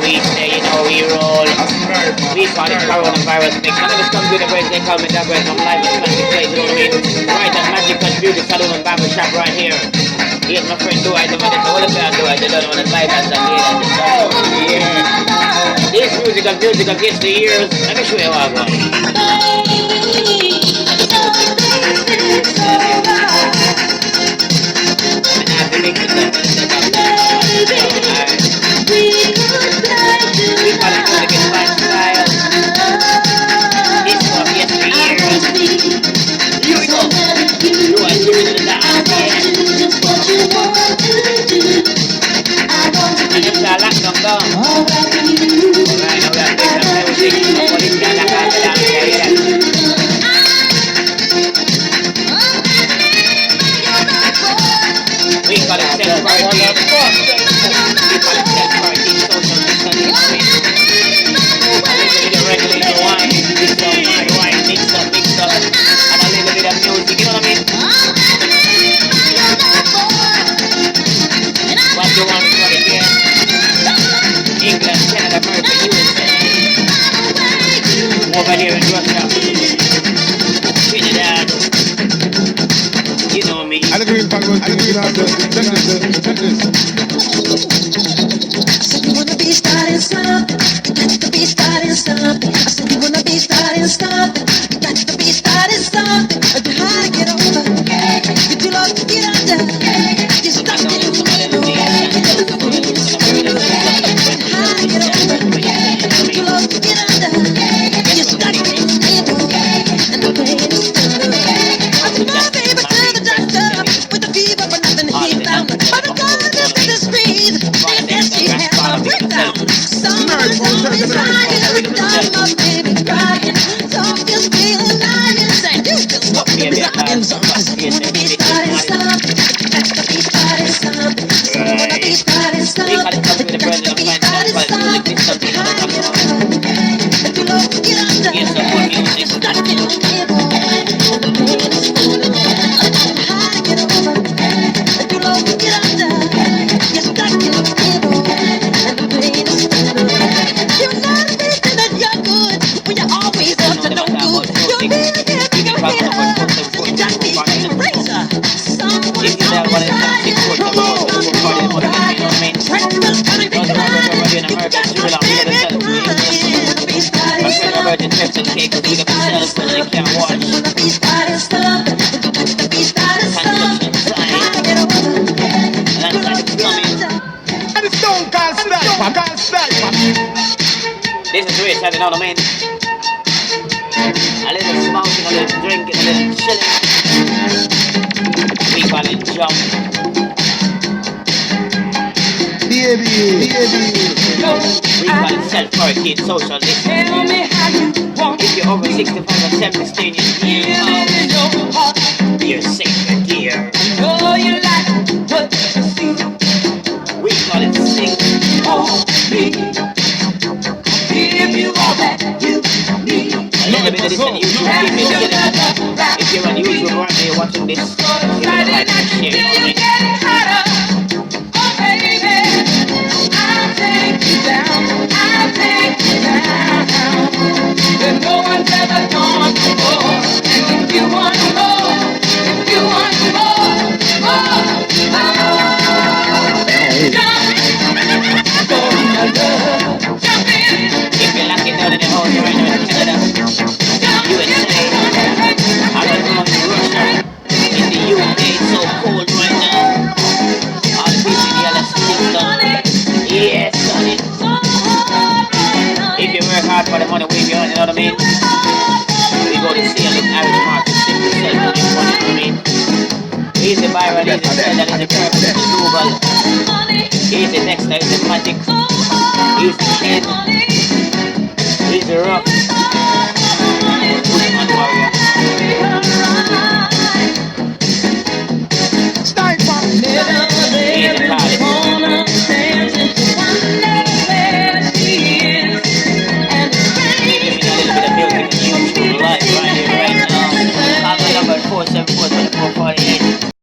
we say, you know we roll. We call it coronavirus mix. None of us come to the break, they call me that break. I'm live in classic place, you know what I mean? Right at Magical Beauty Salon and Barber Shop right here. Here's my friend Dwight, the minute. What if I do it? They don't want to light us and hear that. Yeah. This music against the ears. Let me show you how I go. And I have to mix it up. We call it music in lifestyle. This one against the ears. Here we go. You are hearing it now. And it's a lockdown down. Alright, now we are playing some music. Police got a car down here. We call it self-quarantine. We call it self-quarantine, social distancing. A little bit of regular wine, mix up my wine, mix up. And a little bit of music, you know what I mean? What you want is what it is. England, Canada, America, USA. Over here in Russia. Trinidad. You know me. I agree with Pagos. I agree with check this. So you wanna be starting something? You got to be starting something. I said you wanna be starting something. You got to be starting something. But you hard to get over. You too lost to get under. You're stuck in the middle. Hard to get over. You too lost to get under. You're stuck in the middle. And the pain is still. I took my baby to the doctor with a fever, but nothing he found. By the time I in the street, and then she had a breakdown. Someone's always lying every time my baby crying. So I'm just feeling lying, saying you just want to be lying. So I said you wanna be starting something. Got to be starting something. So you wanna be starting something. Got to be starting something. High get over. If you love to get under, you're stuck in the middle. The pain is still. High to get over. If you love to get under, you're stuck in the middle. And the pain is still. You're not thinking that you're good when you're always up to no good. You're really getting your head up. So you just need a razor. Someone's always trying to roll on the road. Breakfast coming to climb. You got my baby crying. Be starting something. Be starting something. Be starting something. Be starting something. High get over. You love to get under. And it's don't can't style. This is Rich, you know what I mean? A little smoking, a little drinking, a little chilling. We call it jump. Baby. We call it self-quarantine, social distancing. Tell me how you want If you're over 65 and 70, stay in your house. You're safer, dear. know you like what you see. We call it sing. Oh, me. Give you all that you need. A little bit of this on YouTube. Keep me chilling. If you're on YouTube right now, you're watching this. You know, like and share, you know what I mean? Getting hotter. Oh, baby. I'll take you down. That no one's ever gone before. And if you want more, jump in. If you're lucky down in the house right now in Canada, USA, I don't know in Russia, in the UK, it's so cold right now. All the people in the other still down. Yes, honey. If you work hard for the money, wave your hand, you know what I mean? We go to see a look Irish market, simple self, money, you know what I mean? Easy viral, easy sell, that is the perfect global. Easy textile, easy magic, easy shed, easy rock.